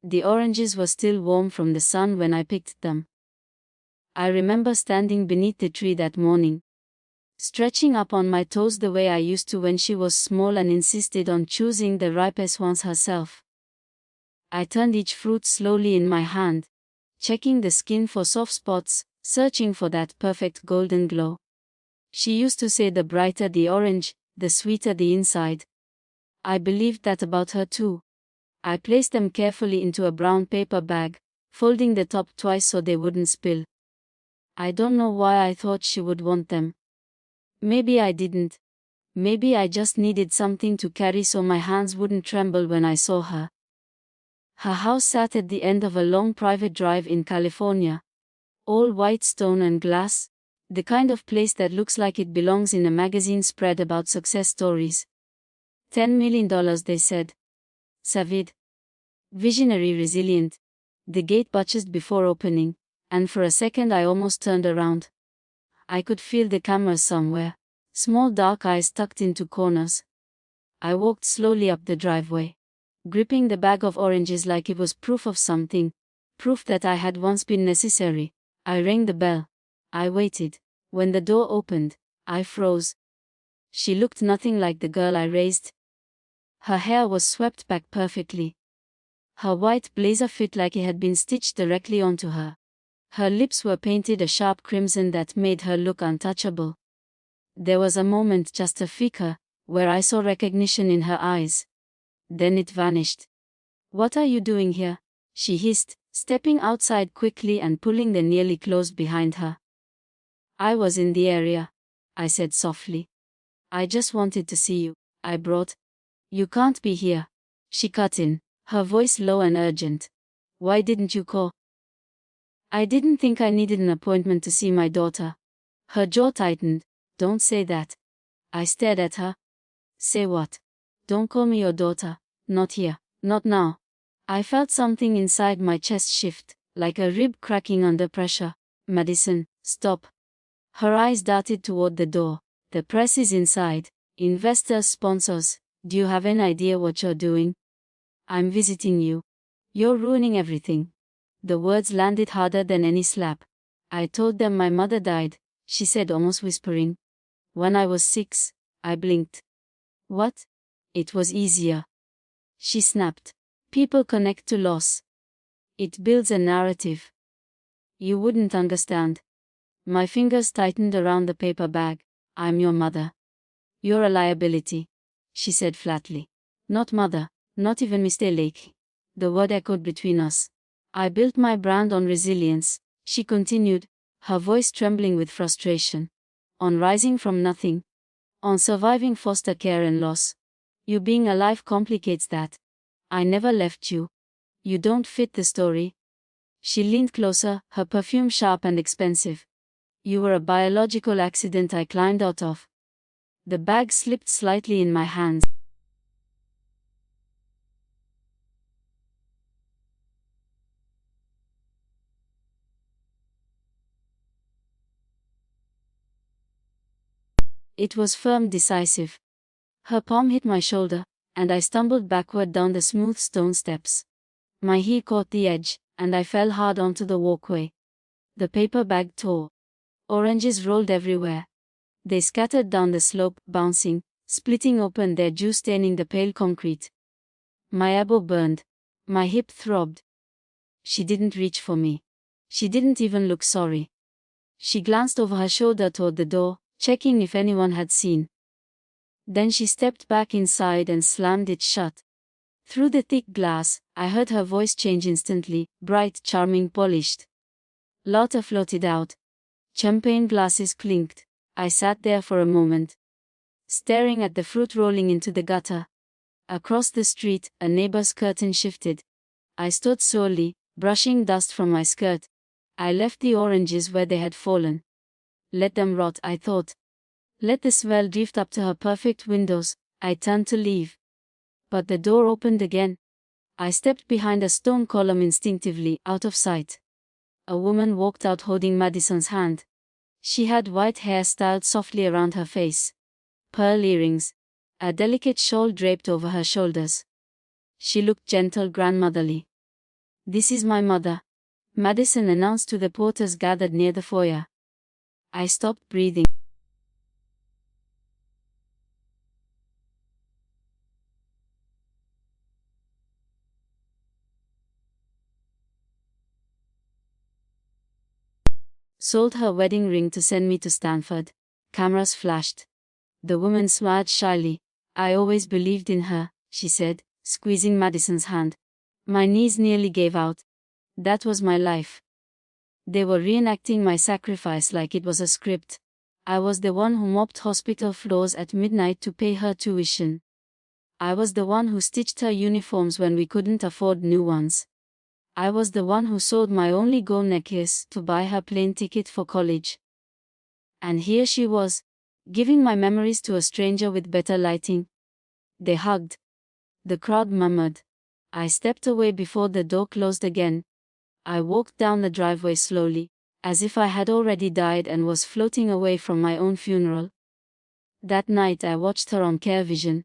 The oranges were still warm from the sun when I picked them. I remember standing beneath the tree that morning, stretching up on my toes the way I used to when she was small and insisted on choosing the ripest ones herself. I turned each fruit slowly in my hand, checking the skin for soft spots, searching for that perfect golden glow. She used to say the brighter the orange, the sweeter the inside. I believed that about her too. I placed them carefully into a brown paper bag, folding the top twice so they wouldn't spill. I don't know why I thought she would want them. Maybe I didn't. Maybe I just needed something to carry so my hands wouldn't tremble when I saw her. Her house sat at the end of a long private drive in California. All white stone and glass, the kind of place that looks like it belongs in a magazine spread about success stories. $10 million, they said. Savvid. Visionary, resilient. The gate budged before opening, and for a second I almost turned around. I could feel the cameras somewhere, small dark eyes tucked into corners. I walked slowly up the driveway, gripping the bag of oranges like it was proof of something, proof that I had once been necessary. I rang the bell. I waited. When the door opened, I froze. She looked nothing like the girl I raised. Her hair was swept back perfectly. Her white blazer fit like it had been stitched directly onto her. Her lips were painted a sharp crimson that made her look untouchable. There was a moment, just a flicker, where I saw recognition in her eyes. Then it vanished. "What are you doing here?" she hissed, stepping outside quickly and pulling the nearly closed behind her. "I was in the area," I said softly. "I just wanted to see you. I brought." "You can't be here," she cut in, her voice low and urgent. "Why didn't you call?" "I didn't think I needed an appointment to see my daughter." Her jaw tightened. "Don't say that." I stared at her. "Say what?" "Don't call me your daughter. Not here. Not now." I felt something inside my chest shift, like a rib cracking under pressure. "Madison, stop." Her eyes darted toward the door. "The press is inside. Investors, sponsors. Do you have any idea what you're doing?" "I'm visiting you. You're ruining everything." The words landed harder than any slap. "I told them my mother died," she said, almost whispering. "When I was 6, I blinked." "What?" "It was easier," she snapped. "People connect to loss. It builds a narrative. You wouldn't understand." My fingers tightened around the paper bag. "I'm your mother." "You're a liability," she said flatly. "Not mother, not even Mr. Lake." The word echoed between us. "I built my brand on resilience," she continued, her voice trembling with frustration. "On rising from nothing. On surviving foster care and loss. You being alive complicates that. I never left you. You don't fit the story." She leaned closer, her perfume sharp and expensive. "You were a biological accident I climbed out of." The bag slipped slightly in my hands. It was firm, decisive. Her palm hit my shoulder, and I stumbled backward down the smooth stone steps. My heel caught the edge, and I fell hard onto the walkway. The paper bag tore. Oranges rolled everywhere. They scattered down the slope, bouncing, splitting open, their juice staining the pale concrete. My elbow burned. My hip throbbed. She didn't reach for me. She didn't even look sorry. She glanced over her shoulder toward the door, checking if anyone had seen. Then she stepped back inside and slammed it shut. Through the thick glass, I heard her voice change instantly, bright, charming, polished. Laughter floated out. Champagne glasses clinked. I sat there for a moment, staring at the fruit rolling into the gutter. Across the street, a neighbor's curtain shifted. I stood slowly, brushing dust from my skirt. I left the oranges where they had fallen. Let them rot, I thought. Let the swell drift up to her perfect windows. I turned to leave. But the door opened again. I stepped behind a stone column instinctively, out of sight. A woman walked out holding Madison's hand. She had white hair styled softly around her face, pearl earrings, a delicate shawl draped over her shoulders. She looked gentle, grandmotherly. "This is my mother," Madison announced to the porters gathered near the foyer. I stopped breathing. "Sold her wedding ring to send me to Stanford." Cameras flashed. The woman smiled shyly. "I always believed in her," she said, squeezing Madison's hand. My knees nearly gave out. That was my life. They were reenacting my sacrifice like it was a script. I was the one who mopped hospital floors at midnight to pay her tuition. I was the one who stitched her uniforms when we couldn't afford new ones. I was the one who sold my only gold necklace to buy her plane ticket for college. And here she was, giving my memories to a stranger with better lighting. They hugged. The crowd murmured. I stepped away before the door closed again. I walked down the driveway slowly, as if I had already died and was floating away from my own funeral. That night I watched her on Care Vision.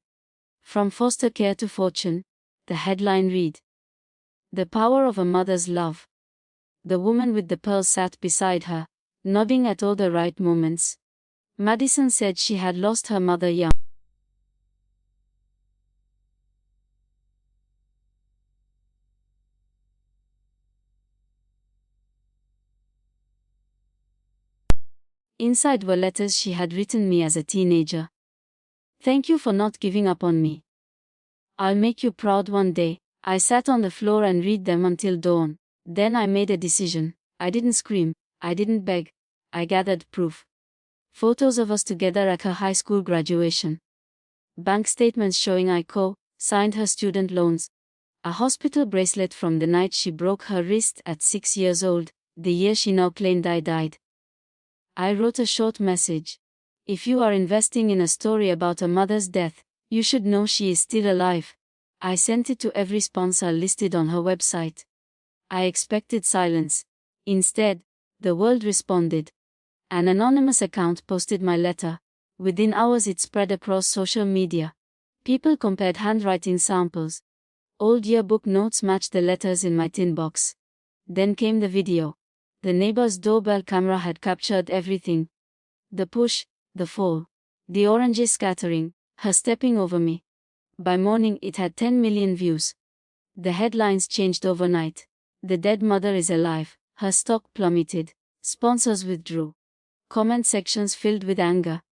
From foster care to fortune, the headline read. The power of a mother's love. The woman with the pearls sat beside her, nodding at all the right moments. Madison said she had lost her mother young. Inside were letters she had written me as a teenager. "Thank you for not giving up on me. I'll make you proud one day." I sat on the floor and read them until dawn. Then I made a decision. I didn't scream. I didn't beg. I gathered proof. Photos of us together at her high school graduation. Bank statements showing I co-signed her student loans. A hospital bracelet from the night she broke her wrist at 6 years old, the year she now claimed I died. I wrote a short message. "If you are investing in a story about a mother's death, you should know she is still alive." I sent it to every sponsor listed on her website. I expected silence. Instead, the world responded. An anonymous account posted my letter. Within hours it spread across social media. People compared handwriting samples. Old yearbook notes matched the letters in my tin box. Then came the video. The neighbor's doorbell camera had captured everything. The push, the fall, the oranges scattering, her stepping over me. By morning it had 10 million views. The headlines changed overnight. "The dead mother is alive." Her stock plummeted. Sponsors withdrew. Comment sections filled with anger.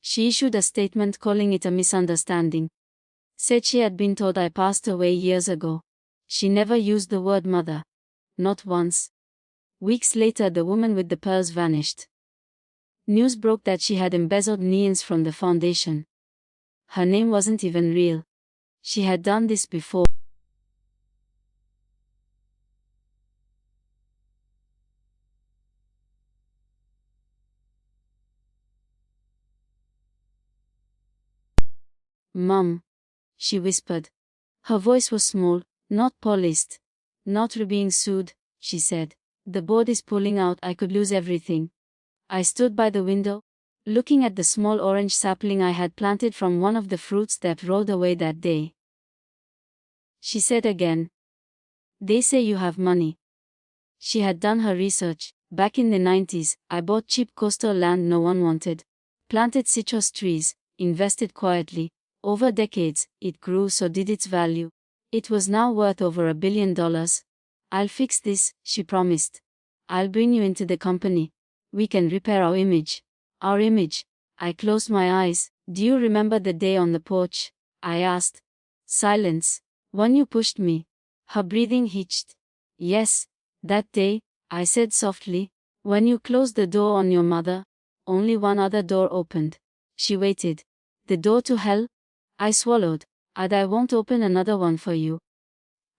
She issued a statement calling it a misunderstanding. Said she had been told I passed away years ago. She never used the word mother. Not once. Weeks later the woman with the pearls vanished. News broke that she had embezzled millions from the foundation. Her name wasn't even real. She had done this before. "Mom," she whispered. Her voice was small, not polished. "Not being sued," she said. "The board is pulling out. I could lose everything." I stood by the window, looking at the small orange sapling I had planted from one of the fruits that rolled away that day. She said again, "They say you have money." She had done her research. Back in the 90s, I bought cheap coastal land no one wanted. Planted citrus trees, invested quietly. Over decades, it grew, so did its value. It was now worth over $1 billion. "I'll fix this," she promised. "I'll bring you into the company. We can repair our image." Our image. I closed my eyes. "Do you remember the day on the porch?" I asked. Silence. "When you pushed me." Her breathing hitched. "Yes, that day," I said softly. "When you closed the door on your mother." Only one other door opened. She waited. "The door to hell?" I swallowed. "I won't open another one for you."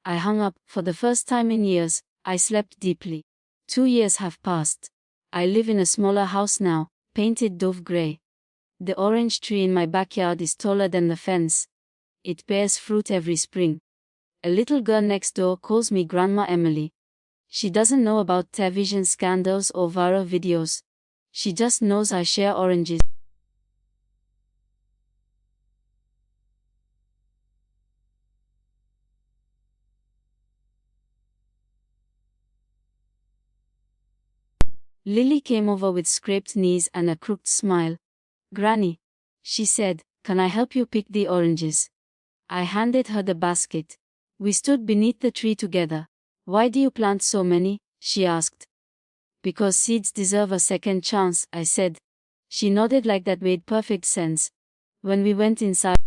I hung up. For the first time in years, I slept deeply. 2 years have passed. I live in a smaller house now, painted dove gray. The orange tree in my backyard is taller than the fence. It bears fruit every spring. A little girl next door calls me Grandma Emily. She doesn't know about television scandals or viral videos. She just knows I share oranges. Lily came over with scraped knees and a crooked smile. "Granny," she said, "can I help you pick the oranges?" I handed her the basket. We stood beneath the tree together. "Why do you plant so many?" she asked. "Because seeds deserve a second chance," I said. She nodded like that made perfect sense. When we went inside,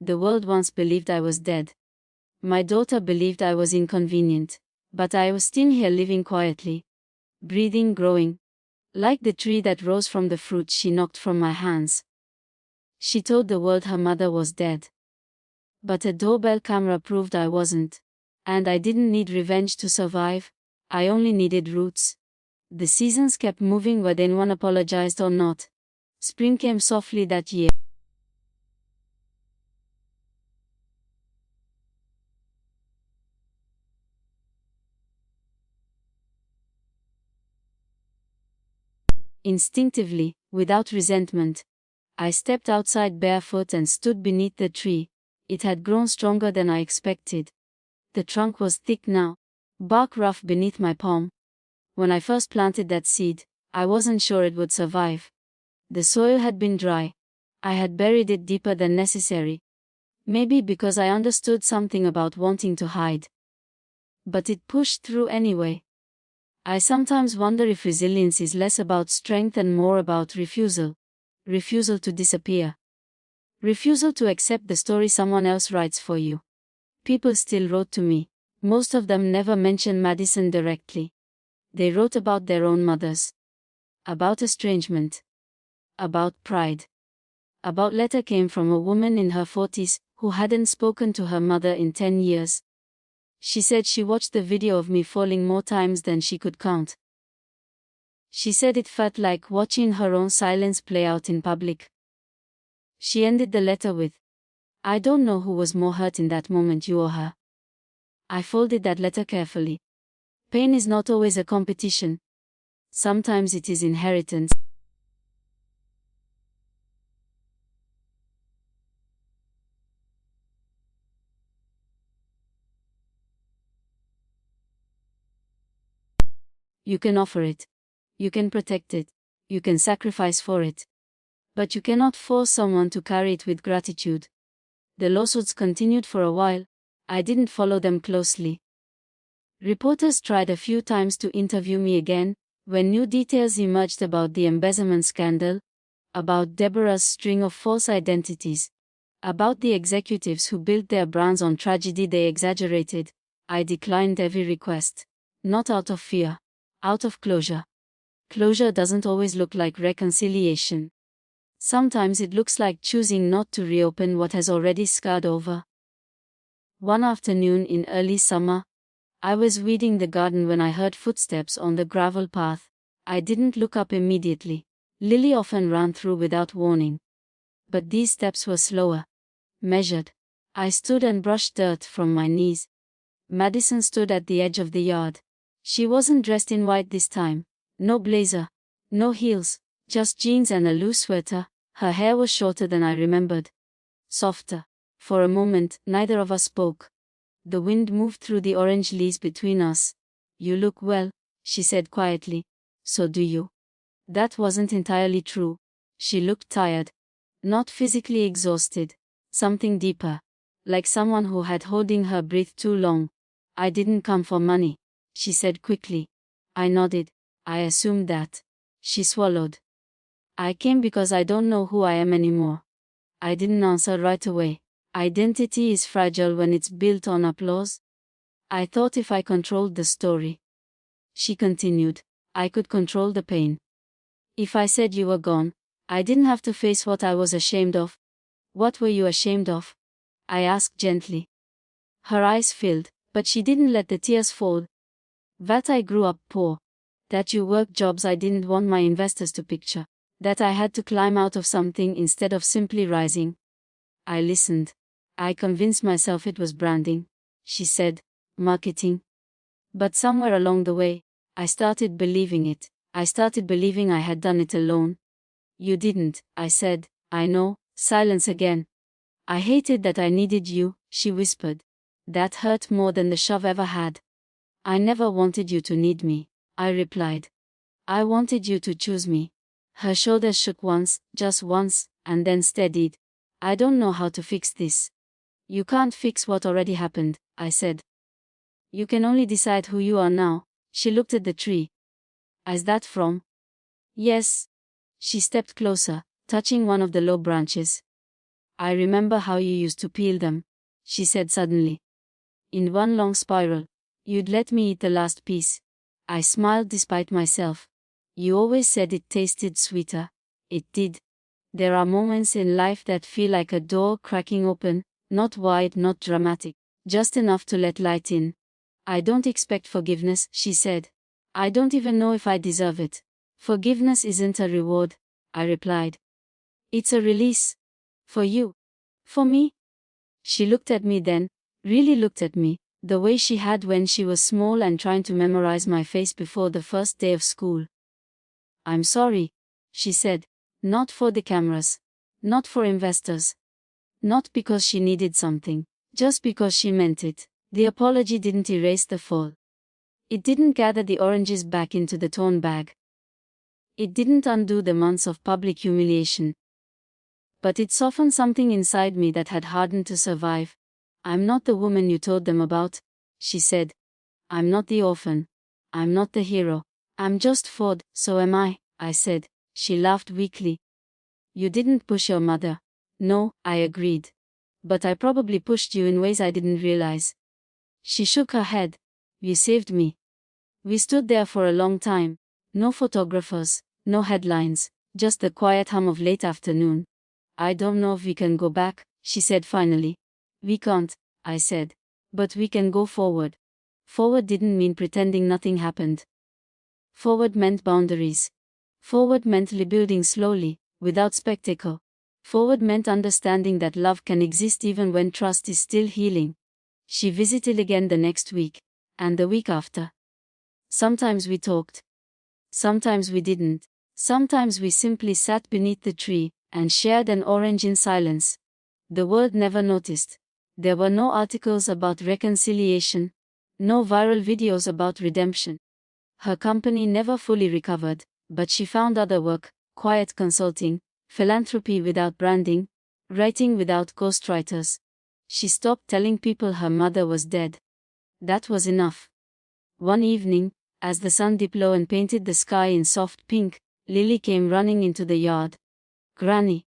the world once believed I was dead. My daughter believed I was inconvenient. But I was still here living quietly. Breathing, growing. Like the tree that rose from the fruit she knocked from my hands. She told the world her mother was dead. But a doorbell camera proved I wasn't. And I didn't need revenge to survive. I only needed roots. The seasons kept moving whether anyone apologized or not. Spring came softly that year. Instinctively, without resentment, I stepped outside barefoot and stood beneath the tree. It had grown stronger than I expected. The trunk was thick now, bark rough beneath my palm. When I first planted that seed, I wasn't sure it would survive. The soil had been dry. I had buried it deeper than necessary. Maybe because I understood something about wanting to hide. But it pushed through anyway. I sometimes wonder if resilience is less about strength and more about refusal. Refusal to disappear. Refusal to accept the story someone else writes for you. People still wrote to me. Most of them never mentioned Madison directly. They wrote about their own mothers. About estrangement. About pride. About letter came from a woman in her 40s who hadn't spoken to her mother in 10 years. She said she watched the video of me falling more times than she could count. She said it felt like watching her own silence play out in public. She ended the letter with, "I don't know who was more hurt in that moment, you or her." I folded that letter carefully. Pain is not always a competition. Sometimes it is inheritance. You can offer it. You can protect it. You can sacrifice for it. But you cannot force someone to carry it with gratitude. The lawsuits continued for a while. I didn't follow them closely. Reporters tried a few times to interview me again, when new details emerged about the embezzlement scandal, about Deborah's string of false identities, about the executives who built their brands on tragedy they exaggerated. I declined every request. Not out of fear. Out of closure. Closure doesn't always look like reconciliation. Sometimes it looks like choosing not to reopen what has already scarred over. One afternoon in early summer, I was weeding the garden when I heard footsteps on the gravel path. I didn't look up immediately. Lily often ran through without warning. But these steps were slower. Measured. I stood and brushed dirt from my knees. Madison stood at the edge of the yard. She wasn't dressed in white this time. No blazer. No heels. Just jeans and a loose sweater. Her hair was shorter than I remembered. Softer. For a moment, neither of us spoke. The wind moved through the orange leaves between us. "You look well," she said quietly. "So do you." That wasn't entirely true. She looked tired. Not physically exhausted. Something deeper. Like someone who had holding her breath too long. "I didn't come for money," she said quickly. I nodded. I assumed that. She swallowed. "I came because I don't know who I am anymore." I didn't answer right away. Identity is fragile when it's built on applause. I thought if I controlled the story. She continued, I could control the pain. If I said you were gone, I didn't have to face what I was ashamed of. "What were you ashamed of?" I asked gently. Her eyes filled, but she didn't let the tears fall. "That I grew up poor. That you worked jobs I didn't want my investors to picture. That I had to climb out of something instead of simply rising." I listened. I convinced myself it was branding, she said, marketing. But somewhere along the way, I started believing it. I started believing I had done it alone. You didn't, I said. I know. Silence again. I hated that I needed you, she whispered. That hurt more than the shove ever had. I never wanted you to need me, I replied. I wanted you to choose me. Her shoulders shook once, just once, and then steadied. I don't know how to fix this. You can't fix what already happened, I said. You can only decide who you are now. She looked at the tree. Is that from? Yes. She stepped closer, touching one of the low branches. I remember how you used to peel them, she said suddenly. In one long spiral. You'd let me eat the last piece. I smiled despite myself. You always said it tasted sweeter. It did. There are moments in life that feel like a door cracking open, not wide, not dramatic, just enough to let light in. I don't expect forgiveness, she said. I don't even know if I deserve it. Forgiveness isn't a reward, I replied. It's a release. For you. For me? She looked at me then, really looked at me, the way she had when she was small and trying to memorize my face before the first day of school. I'm sorry, she said, not for the cameras, not for investors. Not because she needed something, just because she meant it. The apology didn't erase the fall. It didn't gather the oranges back into the torn bag. It didn't undo the months of public humiliation. But it softened something inside me that had hardened to survive. I'm not the woman you told them about, she said. I'm not the orphan. I'm not the hero. I'm just Ford, so am I said. She laughed weakly. You didn't push your mother. No, I agreed. But I probably pushed you in ways I didn't realize. She shook her head. You saved me. We stood there for a long time. No photographers, no headlines, just the quiet hum of late afternoon. I don't know if we can go back, she said finally. We can't, I said. But we can go forward. Forward didn't mean pretending nothing happened. Forward meant boundaries. Forward meant rebuilding slowly, without spectacle. Forward meant understanding that love can exist even when trust is still healing. She visited again the next week, and the week after. Sometimes we talked. Sometimes we didn't. Sometimes we simply sat beneath the tree, and shared an orange in silence. The world never noticed. There were no articles about reconciliation, no viral videos about redemption. Her company never fully recovered, but she found other work, quiet consulting, philanthropy without branding, writing without ghostwriters. She stopped telling people her mother was dead. That was enough. One evening, as the sun dipped low and painted the sky in soft pink, Lily came running into the yard. Granny.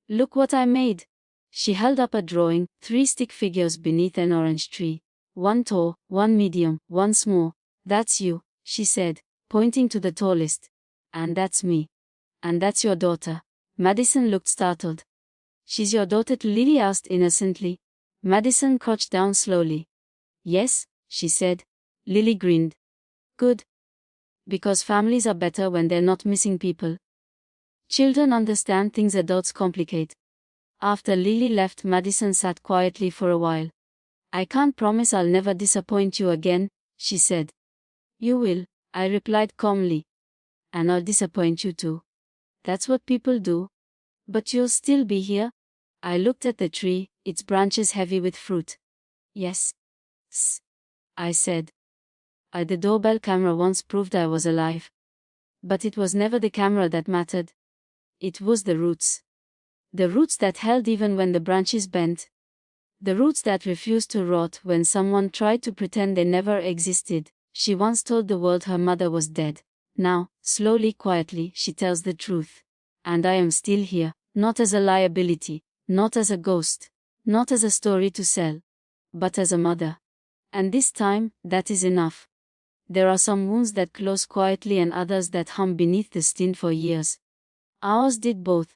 Look what I made. She held up a drawing, 3 stick figures beneath an orange tree. One tall, one medium, one small. That's you, she said, pointing to the tallest. And that's me. And that's your daughter. Madison looked startled. She's your daughter? Lily asked innocently. Madison crouched down slowly. Yes, she said. Lily grinned. Good. Because families are better when they're not missing people. Children understand things adults complicate. After Lily left, Madison sat quietly for a while. I can't promise I'll never disappoint you again, she said. You will, I replied calmly. And I'll disappoint you too. That's what people do. But you'll still be here? I looked at the tree, its branches heavy with fruit. Yes. I said. The doorbell camera once proved I was alive. But it was never the camera that mattered. It was the roots. The roots that held even when the branches bent. The roots that refused to rot when someone tried to pretend they never existed. She once told the world her mother was dead. Now, slowly, quietly, she tells the truth. And I am still here, not as a liability, not as a ghost, not as a story to sell, but as a mother. And this time, that is enough. There are some wounds that close quietly and others that hum beneath the skin for years. Ours did both.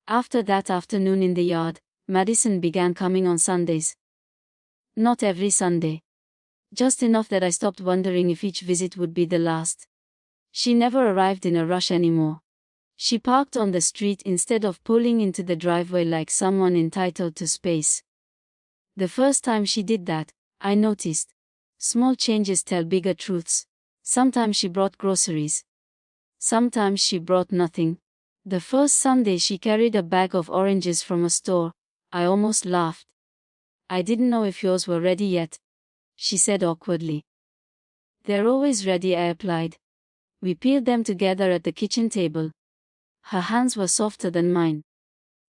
After that afternoon in the yard, Madison began coming on Sundays. Not every Sunday. Just enough that I stopped wondering if each visit would be the last. She never arrived in a rush anymore. She parked on the street instead of pulling into the driveway like someone entitled to space. The first time she did that, I noticed. Small changes tell bigger truths. Sometimes she brought groceries. Sometimes she brought nothing. The first Sunday she carried a bag of oranges from a store. I almost laughed. I didn't know if yours were ready yet, she said awkwardly. They're always ready, I replied. We peeled them together at the kitchen table. Her hands were softer than mine.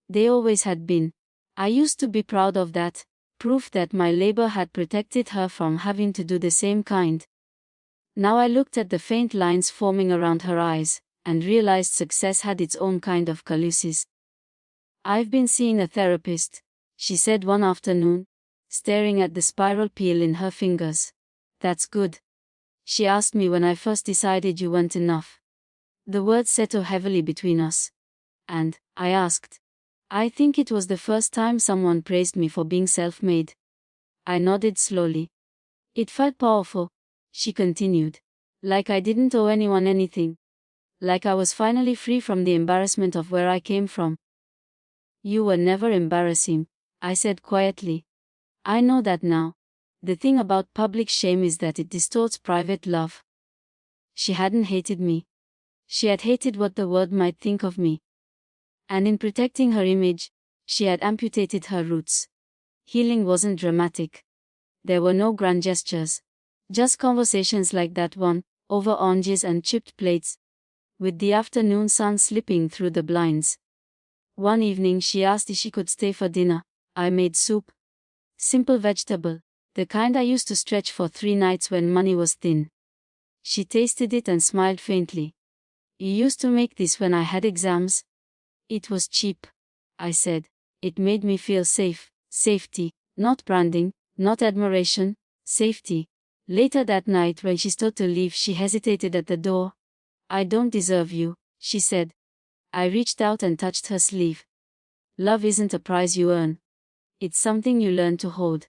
They always had been. I used to be proud of that, proof that my labor had protected her from having to do the same kind. Now I looked at the faint lines forming around her eyes, and realized success had its own kind of calluses. I've been seeing a therapist, she said one afternoon, staring at the spiral peel in her fingers. That's good. She asked me when I first decided you weren't enough. The words settled heavily between us. And, I asked. I think it was the first time someone praised me for being self-made. I nodded slowly. It felt powerful, she continued. Like I didn't owe anyone anything. Like I was finally free from the embarrassment of where I came from. You were never embarrassing, I said quietly. I know that now. The thing about public shame is that it distorts private love. She hadn't hated me. She had hated what the world might think of me. And in protecting her image, she had amputated her roots. Healing wasn't dramatic. There were no grand gestures. Just conversations like that one, over oranges and chipped plates, with the afternoon sun slipping through the blinds. One evening she asked if she could stay for dinner. I made soup. Simple vegetable, the kind I used to stretch for 3 nights when money was thin. She tasted it and smiled faintly. You used to make this when I had exams? It was cheap, I said. It made me feel safe. Safety, not branding, not admiration, safety. Later that night when she stood to leave, she hesitated at the door. I don't deserve you, she said. I reached out and touched her sleeve. Love isn't a prize you earn. It's something you learn to hold.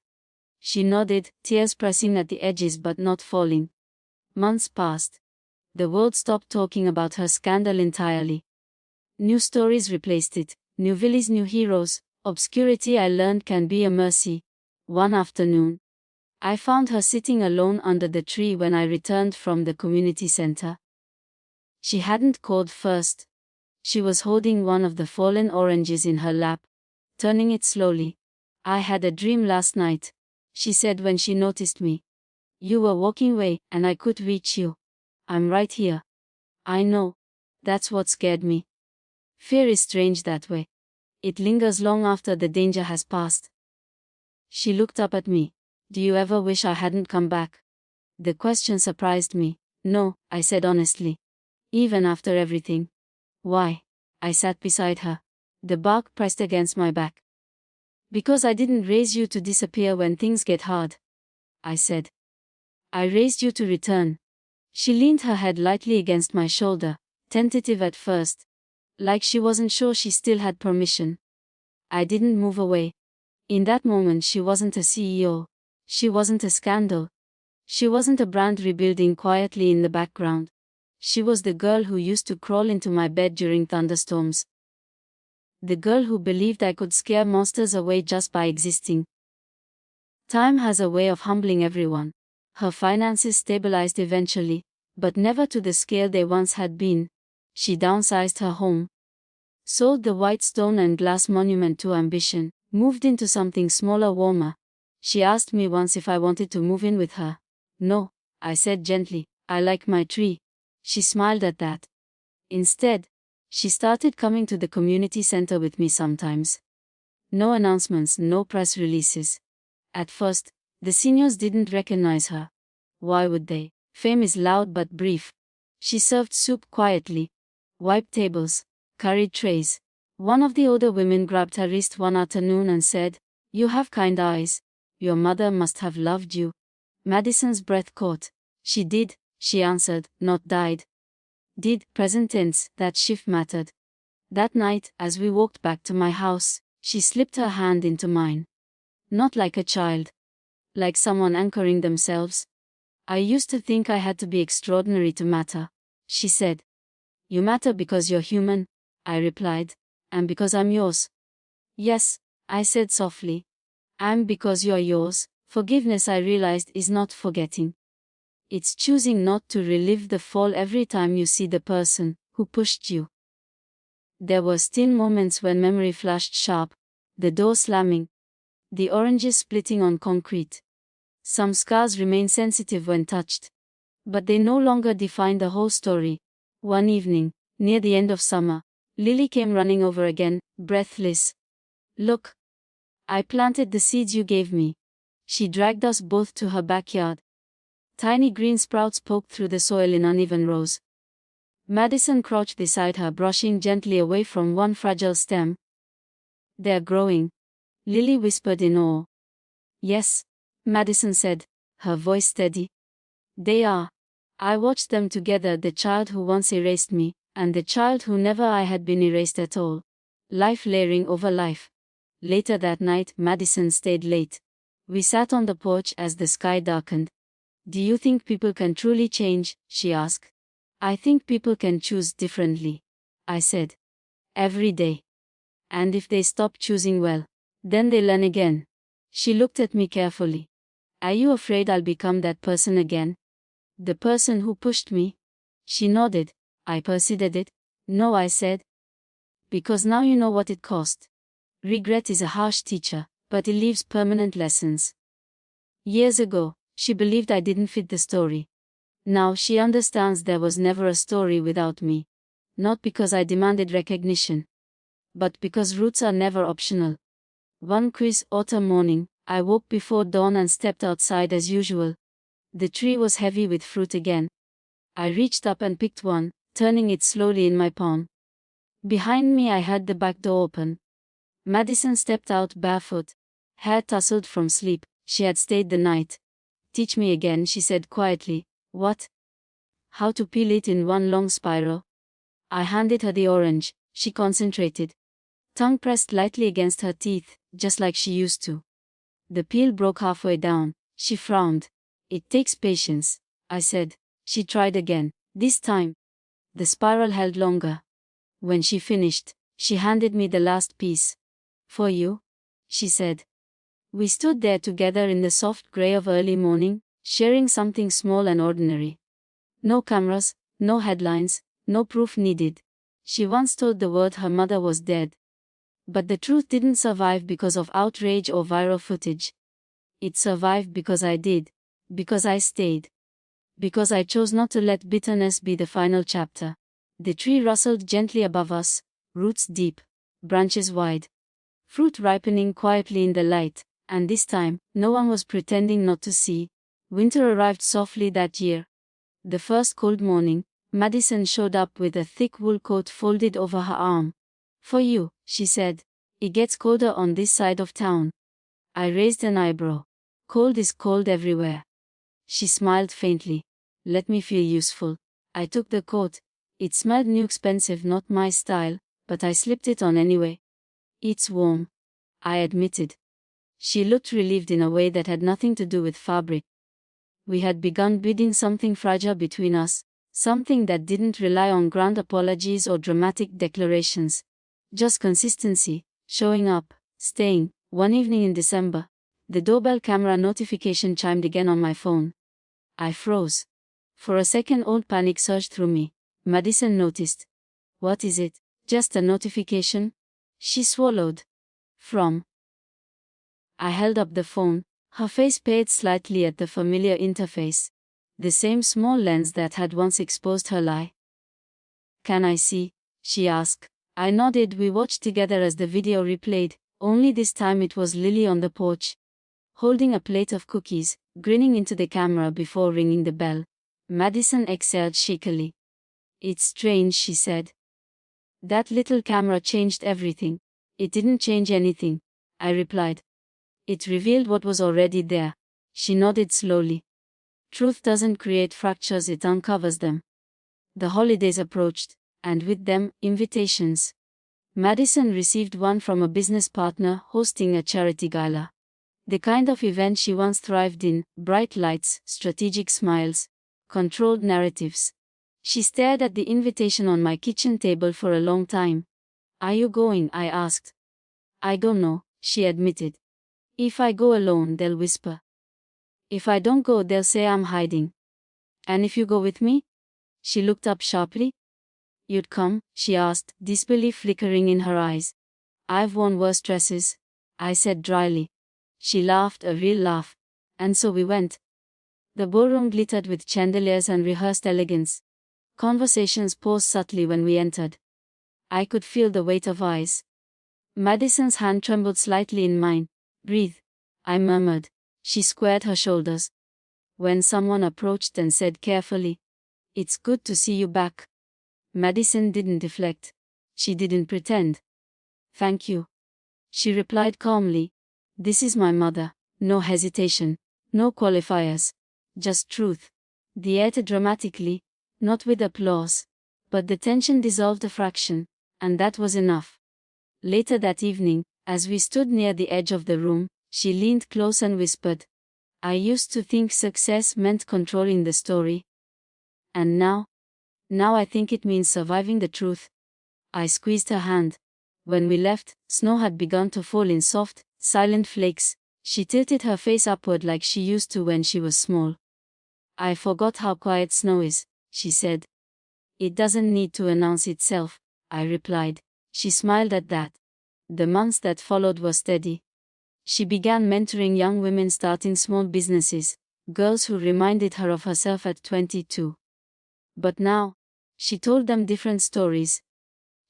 She nodded, tears pressing at the edges but not falling. Months passed. The world stopped talking about her scandal entirely. New stories replaced it, new villains, new heroes. Obscurity, I learned, can be a mercy. One afternoon, I found her sitting alone under the tree when I returned from the community center. She hadn't called first. She was holding one of the fallen oranges in her lap, turning it slowly. I had a dream last night, she said when she noticed me. You were walking away, and I could reach you. I'm right here. I know. That's what scared me. Fear is strange that way. It lingers long after the danger has passed. She looked up at me. Do you ever wish I hadn't come back? The question surprised me. No, I said honestly. Even after everything. Why? I sat beside her. The bark pressed against my back. Because I didn't raise you to disappear when things get hard, I said. I raised you to return. She leaned her head lightly against my shoulder, tentative at first, like she wasn't sure she still had permission. I didn't move away. In that moment she wasn't a CEO. She wasn't a scandal. She wasn't a brand rebuilding quietly in the background. She was the girl who used to crawl into my bed during thunderstorms. The girl who believed I could scare monsters away just by existing. Time has a way of humbling everyone. Her finances stabilized eventually, but never to the scale they once had been. She downsized her home, sold the white stone and glass monument to ambition, moved into something smaller, warmer. She asked me once if I wanted to move in with her. No, I said gently, I like my tree. She smiled at that. Instead, she started coming to the community center with me sometimes. No announcements, no press releases. At first, the seniors didn't recognize her. Why would they? Fame is loud but brief. She served soup quietly, wiped tables, carried trays. One of the older women grabbed her wrist one afternoon and said, "You have kind eyes. Your mother must have loved you." Madison's breath caught. She did, she answered, not died. Did, present tense, that shift mattered. That night, as we walked back to my house, she slipped her hand into mine. Not like a child. Like someone anchoring themselves. I used to think I had to be extraordinary to matter, she said. You matter because you're human, I replied, and because I'm yours. Yes, I said softly. And because you're yours. Forgiveness, I realized, is not forgetting. It's choosing not to relive the fall every time you see the person who pushed you. There were still moments when memory flashed sharp, the door slamming, the oranges splitting on concrete. Some scars remain sensitive when touched, but they no longer define the whole story. One evening, near the end of summer, Lily came running over again, breathless. "Look. I planted the seeds you gave me." She dragged us both to her backyard. Tiny green sprouts poked through the soil in uneven rows. Madison crouched beside her, brushing gently away from one fragile stem. "They're growing," Lily whispered in awe. "Yes," Madison said, her voice steady. "They are. I watched them together, the child who once erased me, and the child who never I had been erased at all. Life layering over life." Later that night, Madison stayed late. We sat on the porch as the sky darkened. "Do you think people can truly change?" she asked. "I think people can choose differently," I said. "Every day. And if they stop choosing well, then they learn again." She looked at me carefully. "Are you afraid I'll become that person again? The person who pushed me?" She nodded. I persisted. "No," I said. "Because now you know what it cost." Regret is a harsh teacher, but it leaves permanent lessons. Years ago, she believed I didn't fit the story. Now she understands there was never a story without me. Not because I demanded recognition, but because roots are never optional. One crisp autumn morning, I woke before dawn and stepped outside as usual. The tree was heavy with fruit again. I reached up and picked one, turning it slowly in my palm. Behind me I heard the back door open. Madison stepped out barefoot, hair tousled from sleep. She had stayed the night. "Teach me again," she said quietly. "What?" "How to peel it in one long spiral." I handed her the orange. She concentrated. Tongue pressed lightly against her teeth, just like she used to. The peel broke halfway down. She frowned. "It takes patience," I said. She tried again. This time, the spiral held longer. When she finished, she handed me the last piece. "For you," she said. We stood there together in the soft gray of early morning, sharing something small and ordinary. No cameras, no headlines, no proof needed. She once told the world her mother was dead. But the truth didn't survive because of outrage or viral footage. It survived because I did. Because I stayed. Because I chose not to let bitterness be the final chapter. The tree rustled gently above us, roots deep, branches wide. Fruit ripening quietly in the light, and this time, no one was pretending not to see. Winter arrived softly that year. The first cold morning, Madison showed up with a thick wool coat folded over her arm. "For you," she said. "It gets colder on this side of town." I raised an eyebrow. "Cold is cold everywhere." She smiled faintly. "Let me feel useful." I took the coat. It smelled new, expensive, not my style, but I slipped it on anyway. "It's warm," I admitted. She looked relieved in a way that had nothing to do with fabric. We had begun building something fragile between us, something that didn't rely on grand apologies or dramatic declarations. Just consistency, showing up, staying. One evening in December, the doorbell camera notification chimed again on my phone. I froze. For a second, old panic surged through me. Madison noticed. "What is it?" "Just a notification." She swallowed. "From?" I held up the phone. Her face paled slightly at the familiar interface. The same small lens that had once exposed her lie. "Can I see?" she asked. I nodded. We watched together as the video replayed, only this time it was Lily on the porch, holding a plate of cookies, grinning into the camera before ringing the bell. Madison exhaled shakily. "It's strange," she said. "That little camera changed everything." "It didn't change anything," I replied. "It revealed what was already there." She nodded slowly. "Truth doesn't create fractures, it uncovers them." The holidays approached, and with them, invitations. Madison received one from a business partner hosting a charity gala. The kind of event she once thrived in: bright lights, strategic smiles, controlled narratives. She stared at the invitation on my kitchen table for a long time. "Are you going?" I asked. "I don't know," she admitted. "If I go alone, they'll whisper. If I don't go, they'll say I'm hiding." "And if you go with me?" She looked up sharply. "You'd come?" she asked, disbelief flickering in her eyes. "I've worn worse dresses," I said dryly. She laughed, a real laugh. And so we went. The ballroom glittered with chandeliers and rehearsed elegance. Conversations paused subtly when we entered. I could feel the weight of eyes. Madison's hand trembled slightly in mine. "Breathe," I murmured. She squared her shoulders. When someone approached and said carefully, "It's good to see you back." Madison didn't deflect. She didn't pretend. "Thank you," she replied calmly. "This is my mother." No hesitation. No qualifiers. Just truth. The air dramatically, not with applause. But the tension dissolved a fraction, and that was enough. Later that evening, as we stood near the edge of the room, she leaned close and whispered, "I used to think success meant controlling the story. And now I think it means surviving the truth." I squeezed her hand. When we left, snow had begun to fall in soft, silent flakes. She tilted her face upward like she used to when she was small. "I forgot how quiet snow is," she said. "It doesn't need to announce itself," I replied. She smiled at that. The months that followed were steady. She began mentoring young women starting small businesses, girls who reminded her of herself at 22. But now, she told them different stories.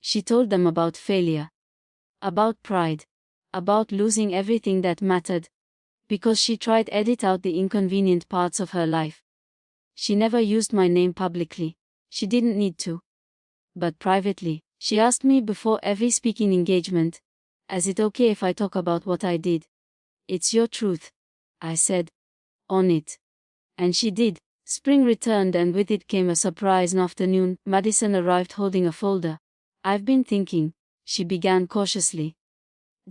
She told them about failure, about pride, about losing everything that mattered, because she tried to edit out the inconvenient parts of her life. She never used my name publicly. She didn't need to. But privately, she asked me before every speaking engagement, "Is it okay if I talk about what I did?" "It's your truth," I said. "Own it." And she did. Spring returned, and with it came a surprise afternoon. Madison arrived holding a folder. "I've been thinking," she began cautiously.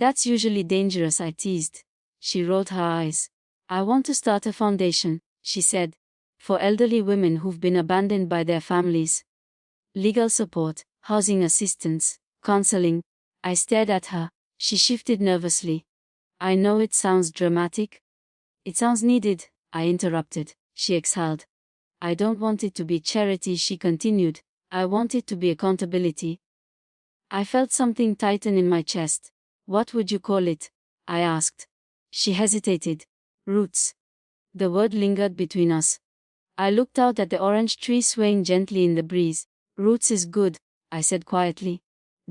"That's usually dangerous," I teased. She rolled her eyes. "I want to start a foundation," she said, "for elderly women who've been abandoned by their families. Legal support, housing assistance, counseling." I stared at her. She shifted nervously. "I know it sounds dramatic." "It sounds needed," I interrupted. She exhaled. "I don't want it to be charity," she continued. "I want it to be accountability." I felt something tighten in my chest. "What would you call it?" I asked. She hesitated. "Roots." The word lingered between us. I looked out at the orange tree swaying gently in the breeze. "Roots is good," I said quietly.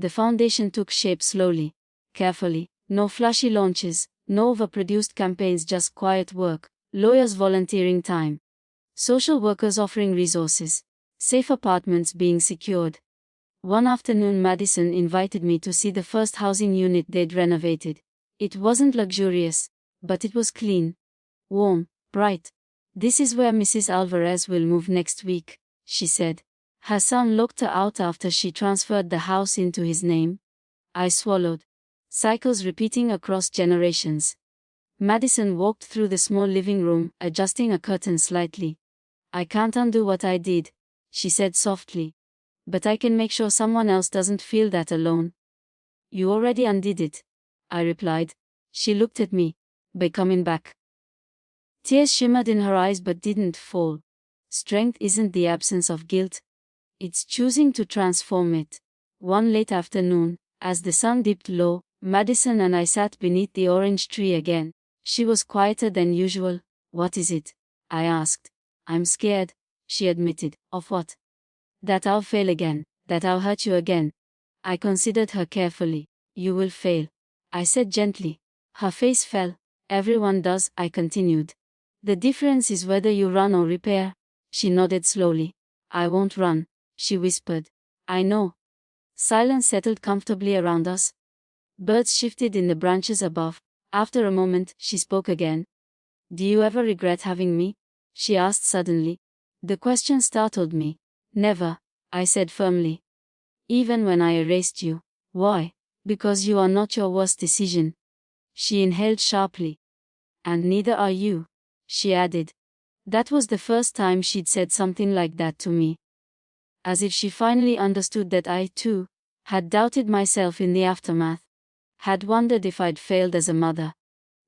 The foundation took shape slowly, carefully. No flashy launches, no overproduced campaigns, just quiet work. Lawyers volunteering time. Social workers offering resources. Safe apartments being secured. One afternoon, Madison invited me to see the first housing unit they'd renovated. It wasn't luxurious, but it was clean, warm, bright. "This is where Mrs. Alvarez will move next week," she said. Her son locked her out after she transferred the house into his name. I swallowed. Cycles repeating across generations. Madison walked through the small living room, adjusting a curtain slightly. "I can't undo what I did," she said softly. "But I can make sure someone else doesn't feel that alone." "You already undid it," I replied. She looked at me. "By coming back." Tears shimmered in her eyes but didn't fall. Strength isn't the absence of guilt. It's choosing to transform it. One late afternoon, as the sun dipped low, Madison and I sat beneath the orange tree again. She was quieter than usual. "What is it?" I asked. "I'm scared," she admitted. "Of what?" "That I'll fail again, that I'll hurt you again." I considered her carefully. "You will fail," I said gently. Her face fell. "Everyone does," I continued. "The difference is whether you run or repair." She nodded slowly. "I won't run," she whispered. "I know." Silence settled comfortably around us. Birds shifted in the branches above. After a moment, she spoke again. "Do you ever regret having me?" she asked suddenly. The question startled me. "Never," I said firmly. "Even when I erased you." "Why?" "Because you are not your worst decision." She inhaled sharply. "And neither are you," she added. That was the first time she'd said something like that to me. As if she finally understood that I, too, had doubted myself in the aftermath. Had wondered if I'd failed as a mother.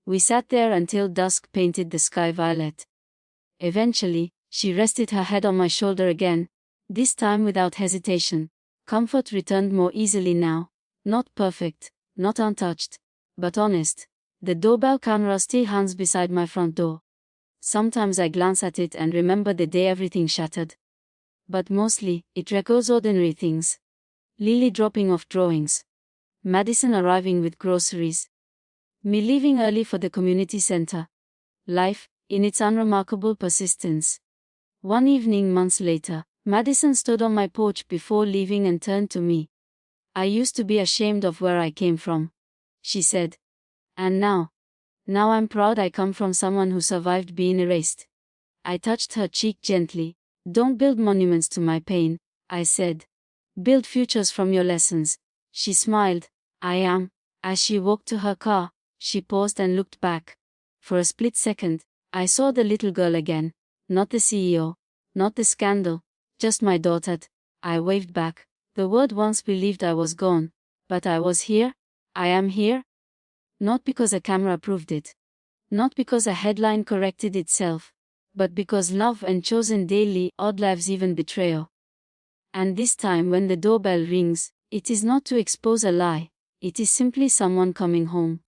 We sat there until dusk painted the sky violet. Eventually, she rested her head on my shoulder again, this time without hesitation. Comfort returned more easily now. Not perfect, not untouched, but honest. The doorbell camera still hangs beside my front door. Sometimes I glance at it and remember the day everything shattered. But mostly, it records ordinary things. Lily dropping off drawings. Madison arriving with groceries. Me leaving early for the community center. Life, in its unremarkable persistence. One evening months later, Madison stood on my porch before leaving and turned to me. "I used to be ashamed of where I came from," she said. "And now I'm proud I come from someone who survived being erased." I touched her cheek gently. "Don't build monuments to my pain," I said. "Build futures from your lessons." She smiled. "I am." As she walked to her car, she paused and looked back. For a split second, I saw the little girl again. Not the CEO, not the scandal, just my daughter. I waved back. The world once believed I was gone, but I was here. I am here. Not because a camera proved it. Not because a headline corrected itself. But because love and chosen daily, odd lives even betrayal. And this time when the doorbell rings, it is not to expose a lie. It is simply someone coming home.